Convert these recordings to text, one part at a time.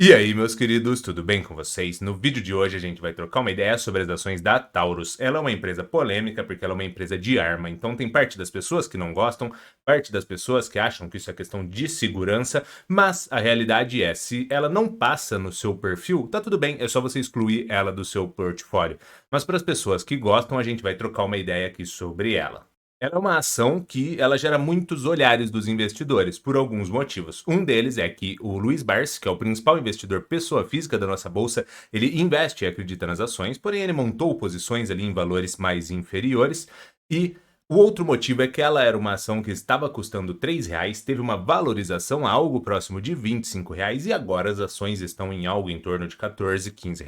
E aí, meus queridos, tudo bem com vocês? No vídeo de hoje a gente vai trocar uma ideia sobre as ações da Taurus. Ela é uma empresa polêmica porque ela é uma empresa de arma, então tem parte das pessoas que não gostam, parte das pessoas que acham que isso é questão de segurança, mas a realidade é, se ela não passa no seu perfil, tá tudo bem, é só você excluir ela do seu portfólio. Mas para as pessoas que gostam, a gente vai trocar uma ideia aqui sobre ela. Ela é uma ação que ela gera muitos olhares dos investidores, por alguns motivos. Um deles é que o Luiz Barsi, que é o principal investidor pessoa física da nossa bolsa, ele investe e acredita nas ações, porém ele montou posições ali em valores mais inferiores e o outro motivo é que ela era uma ação que estava custando R$ 3, teve uma valorização a algo próximo de R$ 25 e agora as ações estão em algo em torno de 14, R$ 15.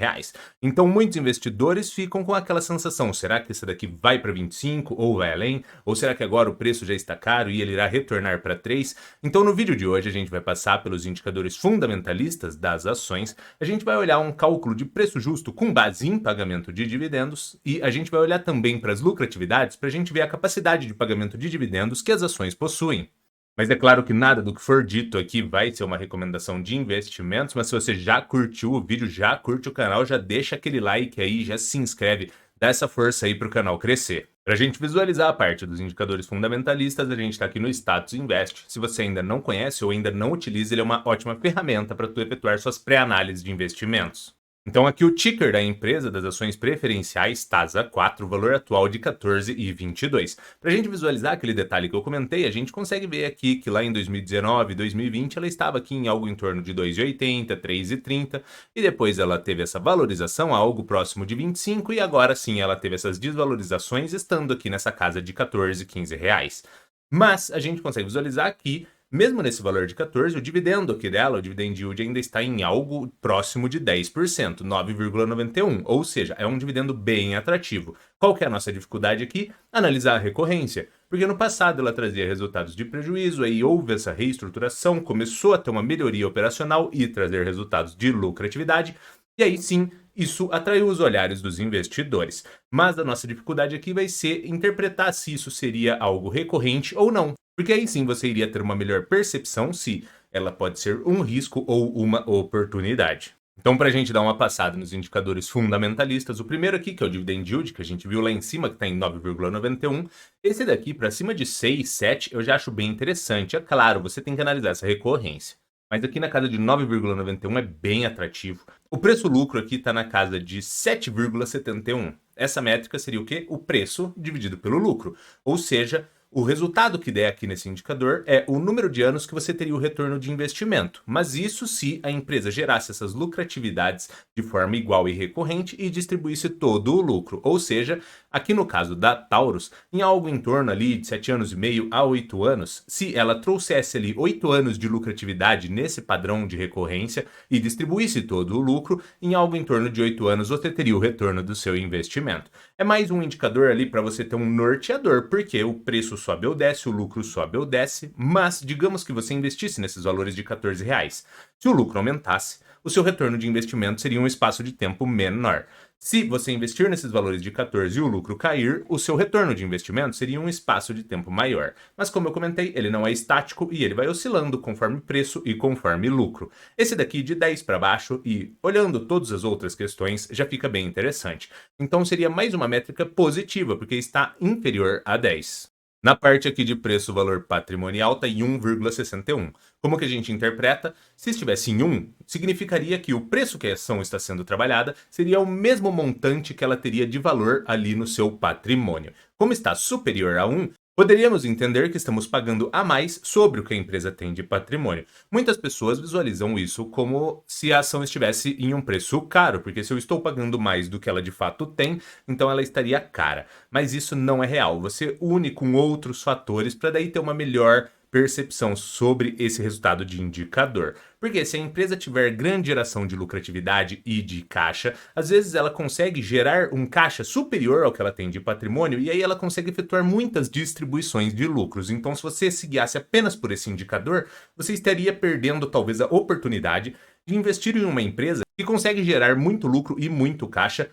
Então muitos investidores ficam com aquela sensação, será que esse daqui vai para 25 ou vai além? Ou será que agora o preço já está caro e ele irá retornar para 3? Então no vídeo de hoje a gente vai passar pelos indicadores fundamentalistas das ações, a gente vai olhar um cálculo de preço justo com base em pagamento de dividendos e a gente vai olhar também para as lucratividades para a gente ver a capacidade de pagamento de dividendos que as ações possuem. Mas é claro que nada do que for dito aqui vai ser uma recomendação de investimentos, mas se você já curtiu o vídeo, já curte o canal, já deixa aquele like aí, já se inscreve, dá essa força aí para o canal crescer. Para a gente visualizar a parte dos indicadores fundamentalistas, a gente está aqui no Status Invest. Se você ainda não conhece ou ainda não utiliza, ele é uma ótima ferramenta para tu efetuar suas pré-análises de investimentos. Então aqui o ticker da empresa das ações preferenciais TASA4, o valor atual de 14,22. Para a gente visualizar aquele detalhe que eu comentei, a gente consegue ver aqui que lá em 2019, 2020, ela estava aqui em algo em torno de 2,80, 3,30 e depois ela teve essa valorização a algo próximo de 25 e agora sim ela teve essas desvalorizações estando aqui nessa casa de 14, 15 reais. Mas a gente consegue visualizar aqui mesmo nesse valor de 14, o dividendo aqui dela, o dividend yield, ainda está em algo próximo de 10%, 9,91, ou seja, é um dividendo bem atrativo. Qual que é a nossa dificuldade aqui? Analisar a recorrência, porque no passado ela trazia resultados de prejuízo, aí houve essa reestruturação, começou a ter uma melhoria operacional e trazer resultados de lucratividade, e aí sim, isso atraiu os olhares dos investidores. Mas a nossa dificuldade aqui vai ser interpretar se isso seria algo recorrente ou não. Porque aí sim você iria ter uma melhor percepção se ela pode ser um risco ou uma oportunidade. Então, para a gente dar uma passada nos indicadores fundamentalistas, o primeiro aqui, que é o dividend yield, que a gente viu lá em cima, que está em 9,91, esse daqui para cima de 6, 7, eu já acho bem interessante. É claro, você tem que analisar essa recorrência. Mas aqui na casa de 9,91 é bem atrativo. O preço-lucro aqui está na casa de 7,71. Essa métrica seria o quê? O preço dividido pelo lucro. Ou seja, o resultado que der aqui nesse indicador é o número de anos que você teria o retorno de investimento, mas isso se a empresa gerasse essas lucratividades de forma igual e recorrente e distribuísse todo o lucro. Ou seja, aqui no caso da Taurus, em algo em torno ali de 7 anos e meio a 8 anos, se ela trouxesse ali 8 anos de lucratividade nesse padrão de recorrência e distribuísse todo o lucro, em algo em torno de 8 anos você teria o retorno do seu investimento. É mais um indicador ali para você ter um norteador, porque o preço sobe ou desce, o lucro sobe ou desce, mas digamos que você investisse nesses valores de 14 reais. Se o lucro aumentasse, o seu retorno de investimento seria um espaço de tempo menor. Se você investir nesses valores de 14 e o lucro cair, o seu retorno de investimento seria um espaço de tempo maior. Mas como eu comentei, ele não é estático e ele vai oscilando conforme preço e conforme lucro. Esse daqui de 10 para baixo e olhando todas as outras questões já fica bem interessante. Então seria mais uma métrica positiva, porque está inferior a 10. Na parte aqui de preço-valor patrimonial está em 1,61. Como que a gente interpreta? Se estivesse em 1, significaria que o preço que a ação está sendo trabalhada seria o mesmo montante que ela teria de valor ali no seu patrimônio. Como está superior a 1, poderíamos entender que estamos pagando a mais sobre o que a empresa tem de patrimônio. Muitas pessoas visualizam isso como se a ação estivesse em um preço caro, porque se eu estou pagando mais do que ela de fato tem, então ela estaria cara. Mas isso não é real. Você une com outros fatores para daí ter uma melhor percepção sobre esse resultado de indicador. Porque se a empresa tiver grande geração de lucratividade e de caixa, às vezes ela consegue gerar um caixa superior ao que ela tem de patrimônio e aí ela consegue efetuar muitas distribuições de lucros. Então, se você se guiasse apenas por esse indicador, você estaria perdendo talvez a oportunidade de investir em uma empresa que consegue gerar muito lucro e muito caixa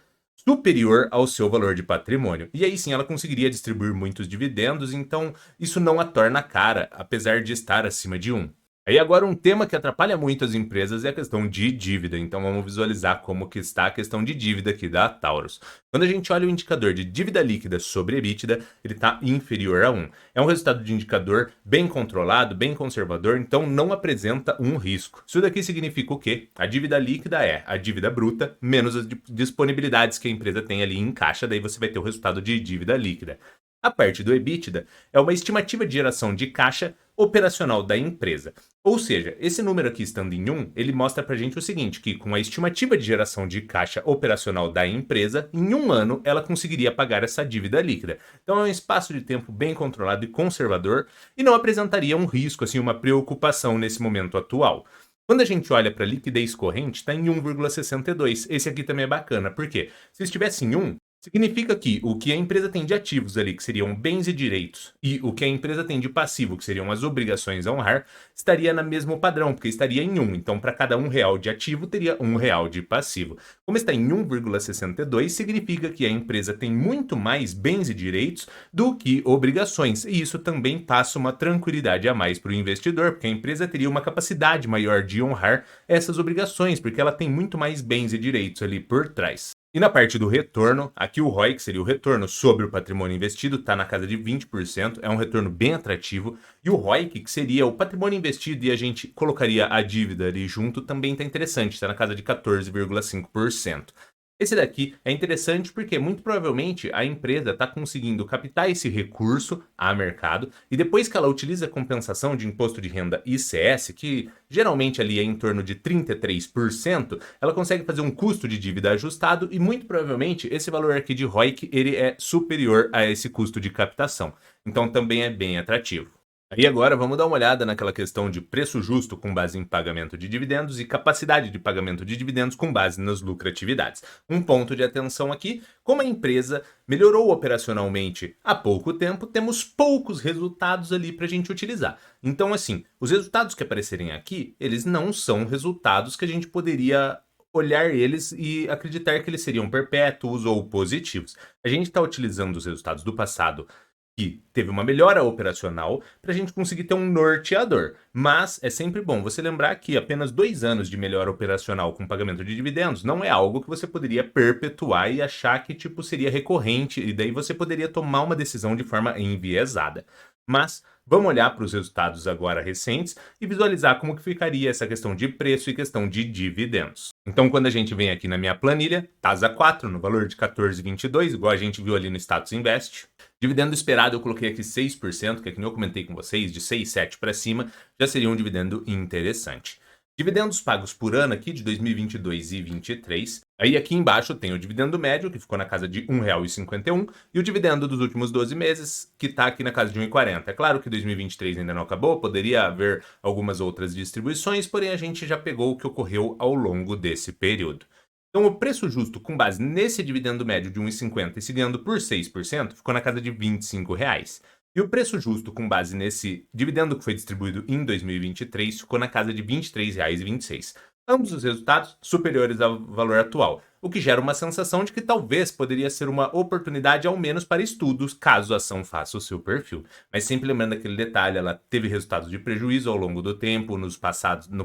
superior ao seu valor de patrimônio. E aí sim ela conseguiria distribuir muitos dividendos, então isso não a torna cara, apesar de estar acima de 1. Aí agora um tema que atrapalha muito as empresas é a questão de dívida, então vamos visualizar como que está a questão de dívida aqui da Taurus. Quando a gente olha o indicador de dívida líquida sobre EBITDA, ele está inferior a 1. É um resultado de indicador bem controlado, bem conservador, então não apresenta um risco. Isso daqui significa o quê? A dívida líquida é a dívida bruta menos as disponibilidades que a empresa tem ali em caixa, daí você vai ter o resultado de dívida líquida. A parte do EBITDA é uma estimativa de geração de caixa operacional da empresa. Ou seja, esse número aqui estando em 1, ele mostra para a gente o seguinte, que com a estimativa de geração de caixa operacional da empresa, em um ano ela conseguiria pagar essa dívida líquida. Então é um espaço de tempo bem controlado e conservador e não apresentaria um risco, assim, uma preocupação nesse momento atual. Quando a gente olha para a liquidez corrente, está em 1,62. Esse aqui também é bacana, porque se estivesse em 1, significa que o que a empresa tem de ativos ali, que seriam bens e direitos, e o que a empresa tem de passivo, que seriam as obrigações a honrar, estaria no mesmo padrão, porque estaria em 1. Então, para cada R$ 1 de ativo, teria R$ 1 de passivo. Como está em 1,62, significa que a empresa tem muito mais bens e direitos do que obrigações. E isso também passa uma tranquilidade a mais para o investidor, porque a empresa teria uma capacidade maior de honrar essas obrigações, porque ela tem muito mais bens e direitos ali por trás. E na parte do retorno, aqui o ROI, que seria o retorno sobre o patrimônio investido, está na casa de 20%, é um retorno bem atrativo. E o ROIC, que seria o patrimônio investido e a gente colocaria a dívida ali junto, também está interessante, está na casa de 14,5%. Esse daqui é interessante porque muito provavelmente a empresa está conseguindo captar esse recurso a mercado e depois que ela utiliza a compensação de imposto de renda ICS, que geralmente ali é em torno de 33%, ela consegue fazer um custo de dívida ajustado e muito provavelmente esse valor aqui de ROIC ele é superior a esse custo de captação. Então também é bem atrativo. Aí agora vamos dar uma olhada naquela questão de preço justo com base em pagamento de dividendos e capacidade de pagamento de dividendos com base nas lucratividades. Um ponto de atenção aqui, como a empresa melhorou operacionalmente há pouco tempo, temos poucos resultados ali para a gente utilizar. Então assim, os resultados que aparecerem aqui, eles não são resultados que a gente poderia olhar eles e acreditar que eles seriam perpétuos ou positivos. A gente está utilizando os resultados do passado que teve uma melhora operacional para a gente conseguir ter um norteador. Mas é sempre bom você lembrar que apenas 2 anos de melhora operacional com pagamento de dividendos não é algo que você poderia perpetuar e achar que tipo seria recorrente e daí você poderia tomar uma decisão de forma enviesada. Mas vamos olhar para os resultados agora recentes e visualizar como que ficaria essa questão de preço e questão de dividendos. Então, quando a gente vem aqui na minha planilha, TASA 4 no valor de 14,22, igual a gente viu ali no Status Invest. Dividendo esperado eu coloquei aqui 6%, que é que nem eu comentei com vocês, de 6, 7 para cima, já seria um dividendo interessante. Dividendos pagos por ano aqui de 2022 e 2023. Aí aqui embaixo tem o dividendo médio, que ficou na casa de R$ 1,51, e o dividendo dos últimos 12 meses, que está aqui na casa de R$ 1,40. É claro que 2023 ainda não acabou, poderia haver algumas outras distribuições, porém a gente já pegou o que ocorreu ao longo desse período. Então, o preço justo com base nesse dividendo médio de 1,50 e se ganhando por 6%, ficou na casa de R$ 25. E o preço justo com base nesse dividendo que foi distribuído em 2023 ficou na casa de R$ 23,26. Ambos os resultados superiores ao valor atual, o que gera uma sensação de que talvez poderia ser uma oportunidade ao menos para estudos, caso a ação faça o seu perfil. Mas sempre lembrando aquele detalhe, ela teve resultados de prejuízo ao longo do tempo, no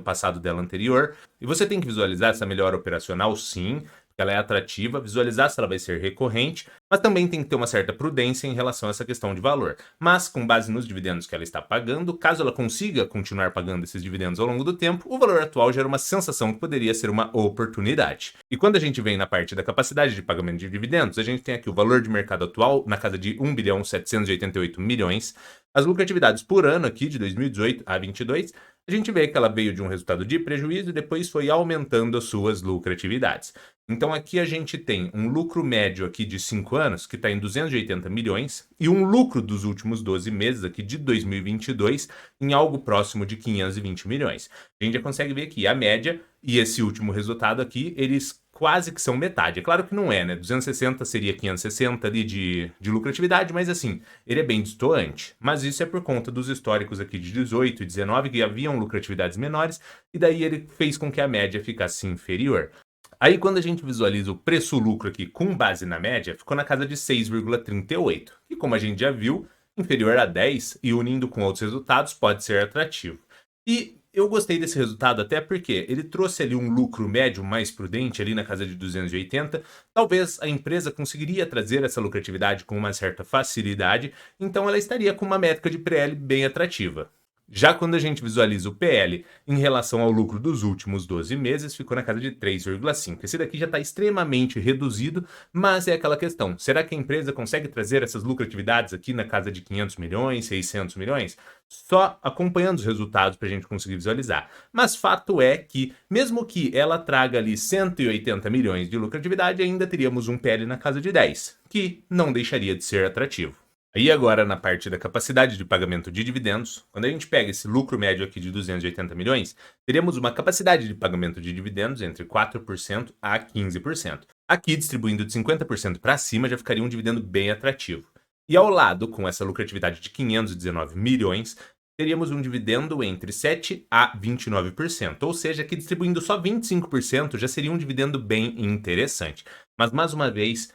passado dela anterior, e você tem que visualizar essa melhora operacional sim, ela é atrativa, visualizar se ela vai ser recorrente, mas também tem que ter uma certa prudência em relação a essa questão de valor. Mas, com base nos dividendos que ela está pagando, caso ela consiga continuar pagando esses dividendos ao longo do tempo, o valor atual gera uma sensação que poderia ser uma oportunidade. E quando a gente vem na parte da capacidade de pagamento de dividendos, a gente tem aqui o valor de mercado atual na casa de 1.788 bilhões. As lucratividades por ano aqui, de 2018 a 2022, a gente vê que ela veio de um resultado de prejuízo e depois foi aumentando as suas lucratividades. Então aqui a gente tem um lucro médio aqui de 5 anos, que está em 280 milhões, e um lucro dos últimos 12 meses aqui de 2022 em algo próximo de 520 milhões. A gente já consegue ver que a média e esse último resultado aqui, eles quase que são metade. É claro que não é, né? 260 seria 560 ali de lucratividade, mas assim, ele é bem destoante. Mas isso é por conta dos históricos aqui de 18 e 19, que haviam lucratividades menores, e daí ele fez com que a média ficasse inferior. Aí quando a gente visualiza o preço-lucro aqui com base na média, ficou na casa de 6,38. E como a gente já viu, inferior a 10 e unindo com outros resultados pode ser atrativo. E Eu gostei desse resultado até porque ele trouxe ali um lucro médio mais prudente ali na casa de 280. Talvez a empresa conseguiria trazer essa lucratividade com uma certa facilidade, então ela estaria com uma métrica de PL bem atrativa. Já quando a gente visualiza o PL em relação ao lucro dos últimos 12 meses, ficou na casa de 3,5. Esse daqui já está extremamente reduzido, mas é aquela questão: será que a empresa consegue trazer essas lucratividades aqui na casa de 500 milhões, 600 milhões? Só acompanhando os resultados para a gente conseguir visualizar. Mas fato é que, mesmo que ela traga ali 180 milhões de lucratividade, ainda teríamos um PL na casa de 10, que não deixaria de ser atrativo. Aí agora na parte da capacidade de pagamento de dividendos, quando a gente pega esse lucro médio aqui de 280 milhões, teremos uma capacidade de pagamento de dividendos entre 4% a 15%. Aqui, distribuindo de 50% para cima, já ficaria um dividendo bem atrativo. E ao lado, com essa lucratividade de 519 milhões, teríamos um dividendo entre 7% a 29%, ou seja, que distribuindo só 25% já seria um dividendo bem interessante. Mas mais uma vez,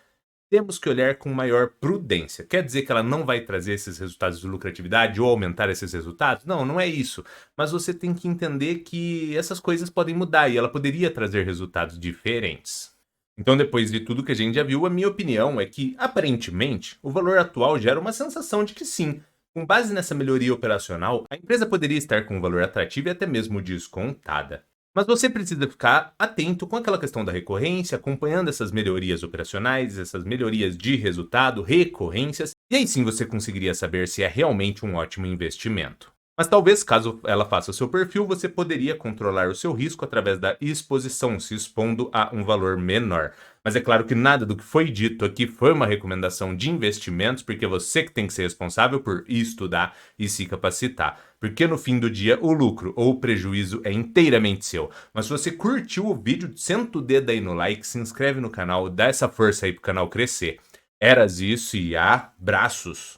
temos que olhar com maior prudência. Quer dizer que ela não vai trazer esses resultados de lucratividade ou aumentar esses resultados? Não, não é isso. Mas você tem que entender que essas coisas podem mudar e ela poderia trazer resultados diferentes. Então, depois de tudo que a gente já viu, a minha opinião é que, aparentemente, o valor atual gera uma sensação de que sim, com base nessa melhoria operacional, a empresa poderia estar com um valor atrativo e até mesmo descontada. Mas você precisa ficar atento com aquela questão da recorrência, acompanhando essas melhorias operacionais, essas melhorias de resultado, recorrências, e aí sim você conseguiria saber se é realmente um ótimo investimento. Mas talvez, caso ela faça o seu perfil, você poderia controlar o seu risco através da exposição, se expondo a um valor menor. Mas é claro que nada do que foi dito aqui foi uma recomendação de investimentos, porque é você que tem que ser responsável por estudar e se capacitar. Porque no fim do dia, o lucro ou o prejuízo é inteiramente seu. Mas se você curtiu o vídeo, senta o dedo aí no like, se inscreve no canal, dá essa força aí pro canal crescer. Eras isso e abraços!